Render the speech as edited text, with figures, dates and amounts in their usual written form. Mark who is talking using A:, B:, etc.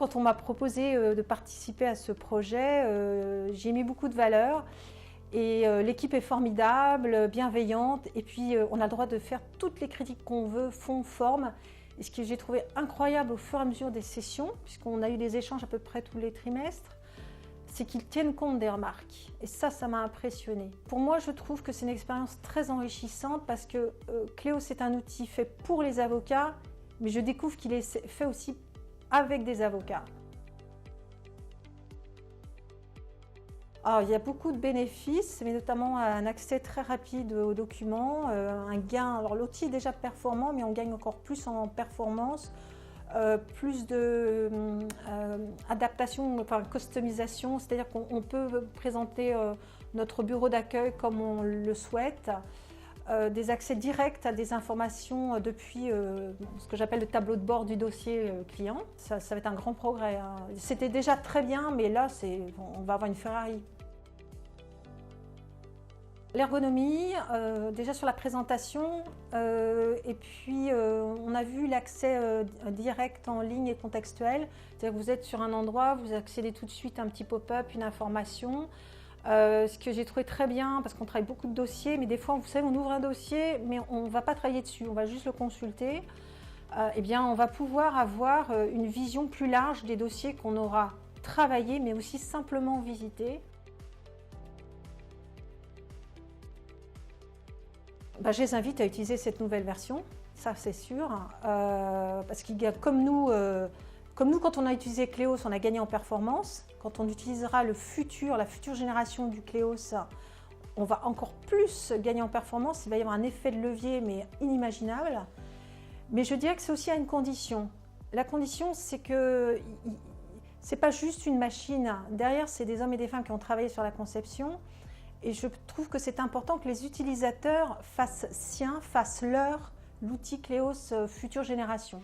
A: quand on m'a proposé de participer à ce projet, j'ai mis beaucoup de valeur. Et l'équipe est formidable, bienveillante, et puis on a le droit de faire toutes les critiques qu'on veut, fond, forme. Et ce que j'ai trouvé incroyable au fur et à mesure des sessions, puisqu'on a eu des échanges à peu près tous les trimestres, c'est qu'ils tiennent compte des remarques. Et ça m'a impressionnée. Pour moi, je trouve que c'est une expérience très enrichissante parce que Cléos, c'est un outil fait pour les avocats, mais je découvre qu'il est fait aussi avec des avocats. Alors, il y a beaucoup de bénéfices, mais notamment un accès très rapide aux documents, un gain. Alors l'outil est déjà performant, mais on gagne encore plus en performance, plus de adaptation, enfin customisation, c'est-à-dire qu'on peut présenter notre bureau d'accueil comme on le souhaite, des accès directs à des informations depuis ce que j'appelle le tableau de bord du dossier client. Ça va être un grand progrès, hein. C'était déjà très bien, mais là, on va avoir une Ferrari. L'ergonomie, déjà sur la présentation, et puis on a vu l'accès direct en ligne et contextuel. C'est-à-dire que vous êtes sur un endroit, vous accédez tout de suite à un petit pop-up, une information. Ce que j'ai trouvé très bien, parce qu'on travaille beaucoup de dossiers, mais des fois, vous savez, on ouvre un dossier, mais on ne va pas travailler dessus, on va juste le consulter. Eh bien, on va pouvoir avoir une vision plus large des dossiers qu'on aura travaillés, mais aussi simplement visités. Je les invite à utiliser cette nouvelle version, ça c'est sûr, parce qu'il y a comme nous, quand on a utilisé Cléos, on a gagné en performance. Quand on utilisera la future génération du Cléos, on va encore plus gagner en performance. Il va y avoir un effet de levier, mais inimaginable. Mais je dirais que c'est aussi à une condition. La condition, c'est que c'est pas juste une machine. Derrière, c'est des hommes et des femmes qui ont travaillé sur la conception. Et je trouve que c'est important que les utilisateurs fassent leur l'outil Cléos future génération.